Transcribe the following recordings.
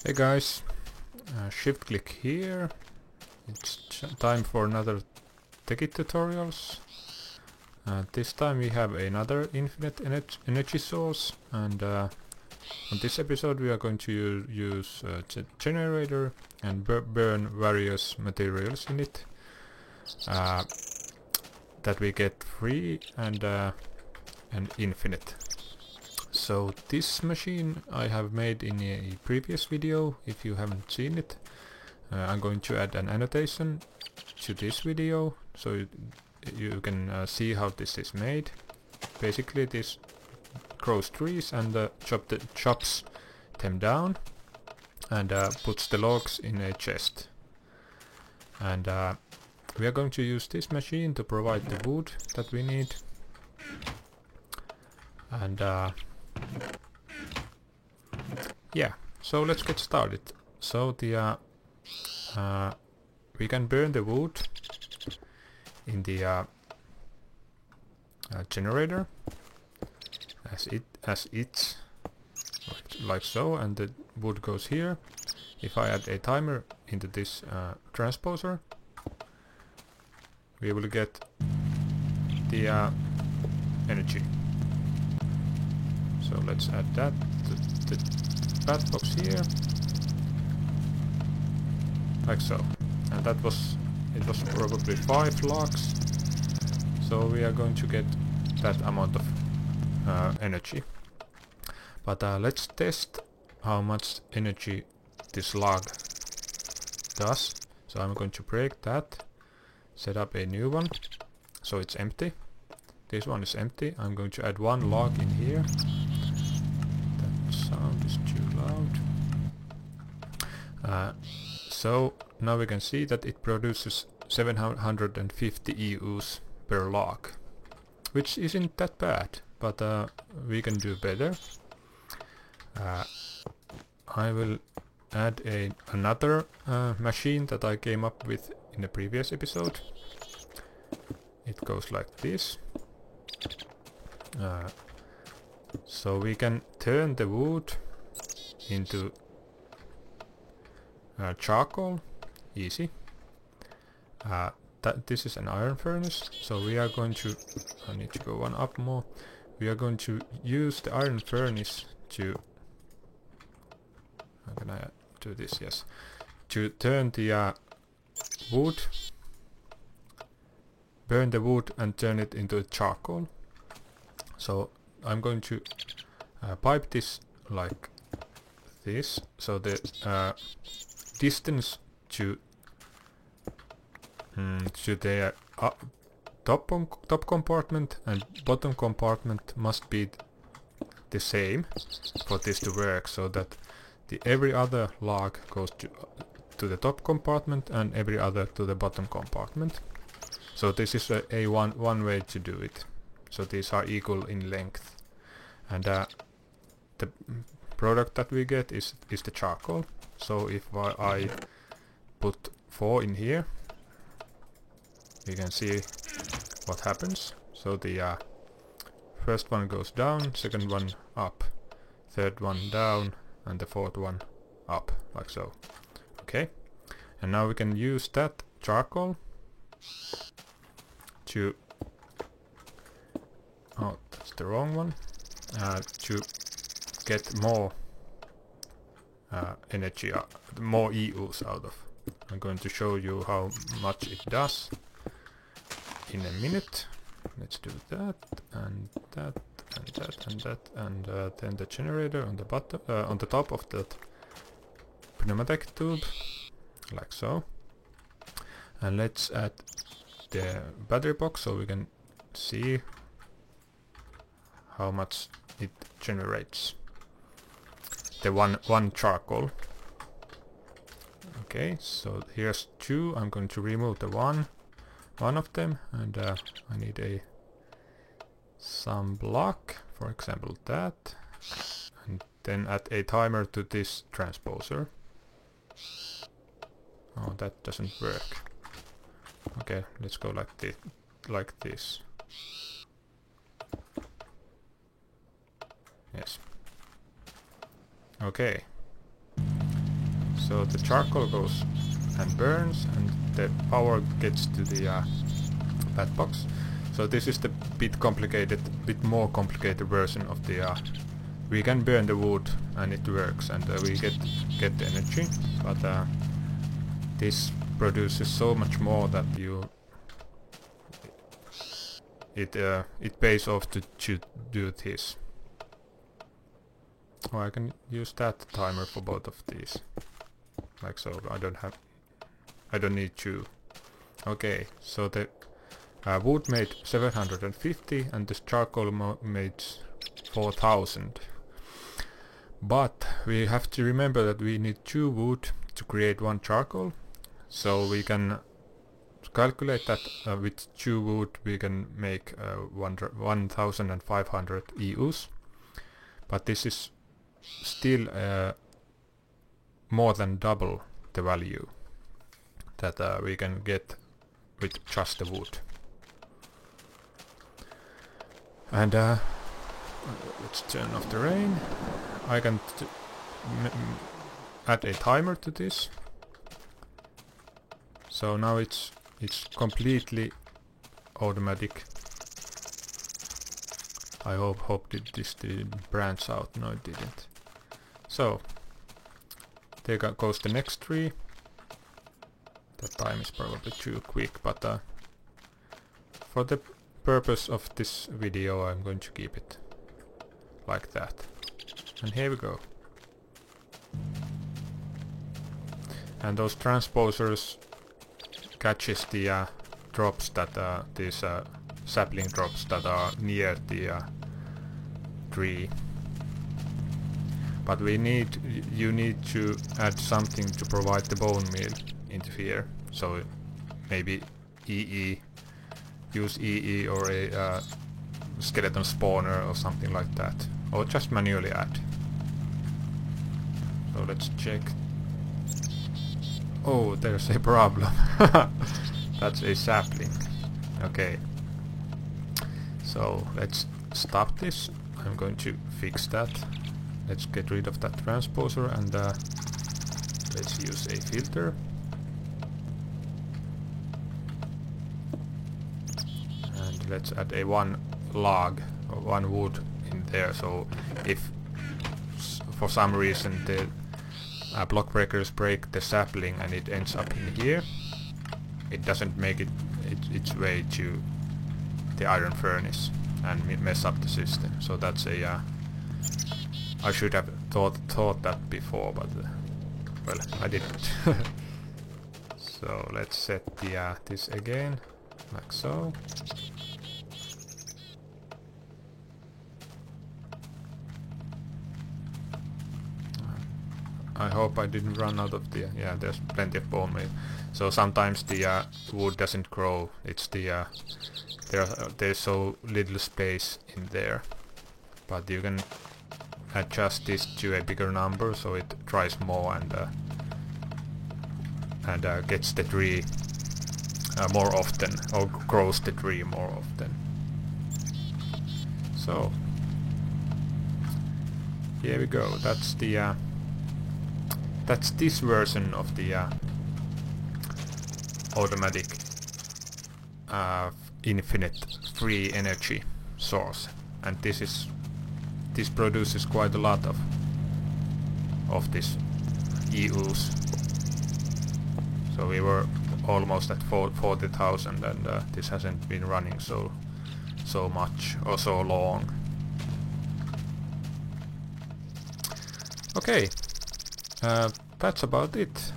Hey guys, shift click here. It's time for another Techit tutorials. This time we have another infinite energy source, and on this episode we are going to use a generator and burn various materials in it that we get free and infinite. So this machine I have made in a previous video. If you haven't seen it, I'm going to add an annotation to this video so you can see how this is made. Basically this grows trees and chops them down and puts the logs in a chest. And we are going to use this machine to provide the wood that we need. And yeah, so let's get started. So the we can burn the wood in the generator as it's like so, and the wood goes here. If I add a timer into this transposer, we will get the energy. So let's add that to the path box here, like so. And it was probably 5 logs. So we are going to get that amount of energy. But let's test how much energy this log does. So I'm going to break that, set up a new one, so it's empty. This one is empty. I'm going to add 1 log in here. That sound is too loud. So now we can see that it produces 750 EUs per log, which isn't that bad, but we can do better. I will add another machine that I came up with in the previous episode. It goes like this. So we can turn the wood into charcoal, easy. This is an iron furnace, so we are going to, I need to go one up more. We are going to use the iron furnace to, how can I do this? Yes, to turn the wood, burn the wood and turn it into charcoal. So I'm going to pipe this like this, so the distance to the top compartment and bottom compartment must be the same for this to work, so that every other log goes to the top compartment and every other to the bottom compartment. So this is a one way to do it. So these are equal in length, and the product that we get is the charcoal. So if I put 4 in here, you can see what happens. So the first one goes down, second one up, third one down, and the fourth one up, like so. Okay, and now we can use that charcoal to, oh, that's the wrong one, to get more energy, more EUs out of. I'm going to show you how much it does in a minute. Let's do that and that and that and that, and then the generator on the bottom, on the top of that pneumatic tube, like so. And let's add the battery box so we can see how much it generates. The one charcoal. Okay, so here's 2. I'm going to remove the one of them, and I need some block, for example that, and then add a timer to this transposer. Oh, that doesn't work. Okay, let's go like this. Yes. Okay. So the charcoal goes and burns, and the power gets to the bat box. So this is the bit more complicated version of the. We can burn the wood and it works, and we get the energy, but this produces so much more that it pays off to do this. Oh, I can use that timer for both of these, like so. I don't need 2. Okay, so the wood made 750 and this charcoal made 4000. But we have to remember that we need 2 wood to create 1 charcoal, so we can calculate that with 2 wood we can make 1500 EUs, but this is still more than double the value that we can get with just the wood. And let's turn off the rain. I can add a timer to this. So now it's completely automatic. I hope this didn't branch out. No, it didn't. So there goes the next tree. The time is probably too quick, but for the purpose of this video I'm going to keep it like that. And here we go. And those transposers catches the drops that these sapling drops that are near the tree. But you need to add something to provide the bone meal into here. So maybe use EE or a skeleton spawner or something like that, or just manually add. So let's check. Oh, there's a problem. That's a sapling. Okay. So let's stop this. I'm going to fix that. Let's get rid of that transposer and let's use a filter. And let's add a 1 log or 1 wood in there. So if for some reason the block breakers break the sapling and it ends up in here, it doesn't make its way to the iron furnace and mess up the system. So that's a I should have thought that before, but well, I didn't. So let's set the this again, like so. I hope I didn't run out of the... yeah, there's plenty of bone meal. So sometimes the wood doesn't grow. It's the... there's so little space in there. But you can adjust this to a bigger number so it dries more and gets the tree more often, or grows the tree more often. So here we go. That's the that's this version of the automatic infinite free energy source, and this produces quite a lot of this EUs. So we were almost at 40,000, and this hasn't been running so much or so long. Okay, that's about it.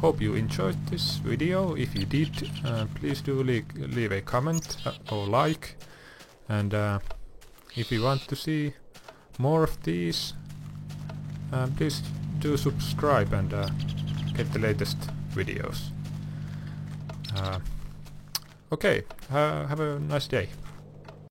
Hope you enjoyed this video. If you did, please do leave a comment or like, and if you want to see more of these, please do subscribe and get the latest videos. Okay, have a nice day.